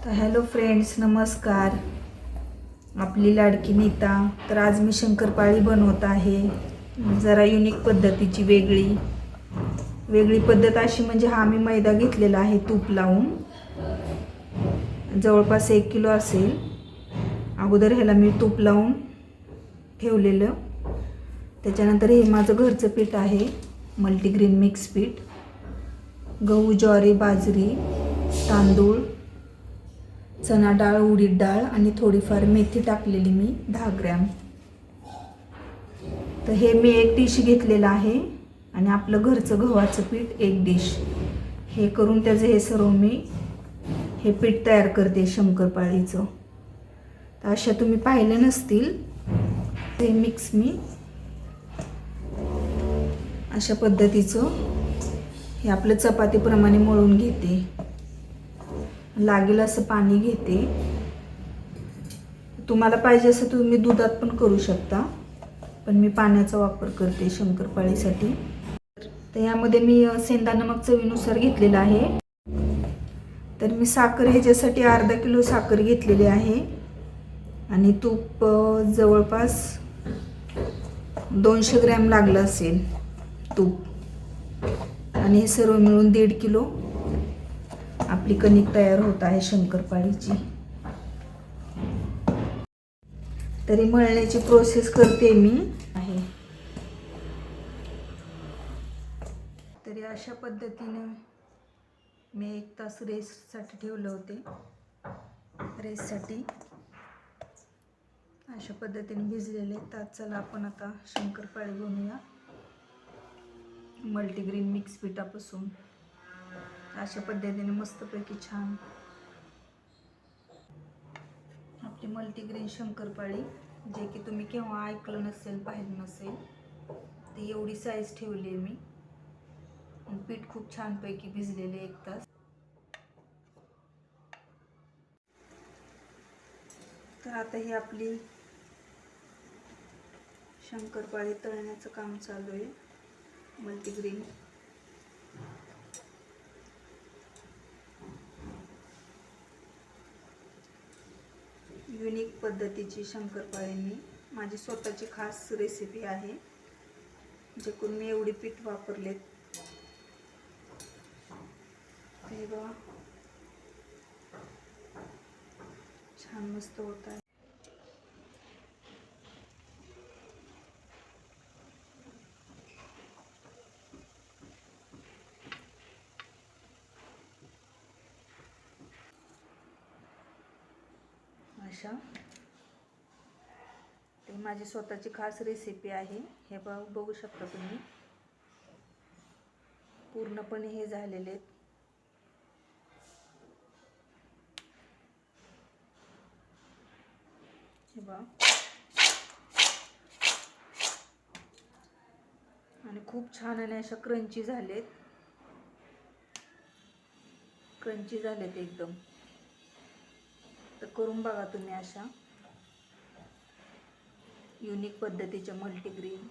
तर hello friends, नमस्कार. आपली लाडकी नीता. तर आज मी शंकरपाळी बनवत आहे, जरा युनिक पद्धतीची. वेगळी पद्धत अशी म्हणजे हा मी मैदा घेतलेला आहे तूप लावून, जवळपास 1 किलो असेल. अगोदर ह्याला मी तूप लावून ठेवलेलं. त्याच्यानंतर हे माझं घरचं पीठ आहे, मल्टीग्रेन मिक्स पीठ. गहू, ज्वारी, बाजरी, तांदूळ, चणा डाळ, उडीद डाळ आणि थोडीफार मेथी टाकलेली मी 10 ग्रॅम. तर हे मी 1 डिश घेतलेलं आहे आणि आपलं घरचं गव्हाचं पीठ 1 डिश. हे करून त्याचं हे सर्व मी हे पीठ तयार करते शंकरपाळीचं. तर अशा तुम्ही पाहिलं नसतील, ते मिक्स मी अशा पद्धतीचं हे आपलं चपातीप्रमाणे मळून घेते. लागेल असं पाणी घेते. तुम्हाला पाहिजे असं तुम्ही दुधात पण करू शकता, पण मी पाण्याचा वापर करते शंकरपाळीसाठी. तर यामध्ये मी सेंधा नमक चवीनुसार घेतलेला आहे. तर मी साखर ह्याच्यासाठी अर्धा किलो साखर घेतलेली आहे आणि तूप जवळपास 200 ग्रॅम लागलं असेल तूप. आणि हे सर्व मिळून 1.5 किलो आपली कणिक तयार होत आहे शंकरपाळीची. तरी मळण्याची प्रोसेस करते मी आहे. तरी अशा पद्धतीने मी 1 तास रेस्टसाठी ठेवले होते. रेस्टसाठी अशा पद्धतीने भिजलेले. तर चला आपण आता शंकरपाळी बनवूया मल्टीग्रेन मिक्स पिठापासून. अशा पद्धतीने मस्तपैकी छान आपली मल्टीग्रेन शंकरपाळी, जे की तुम्ही केव्हा ऐकलं नसेल, पाहिलं नसेल, ती एवढी साईज ठेवली आहे मी. पीठ खूप छानपैकी भिजलेले 1 तास. तर आता ही आपली शंकरपाळी तळण्याचं काम चालू आहे. मल्टीग्रेन युनिक पद्धतीची शंकरपाळी, मी माझी स्वतःची खास रेसिपी आहे, जे करून मी एवढी पीठ वापरलेत. हे बघा, छान मस्त होत आहे. अशा ते माझी स्वतःची खास रेसिपी आहे. हे बघू शकता तुम्ही, पूर्णपणे हे झालेले आहेत. हे बघा, आणि खूप छान आणि अशा क्रंची झालेत. एकदम. तर करून बघा तुम्ही अशा युनिक पद्धतीच्या मल्टीग्रेन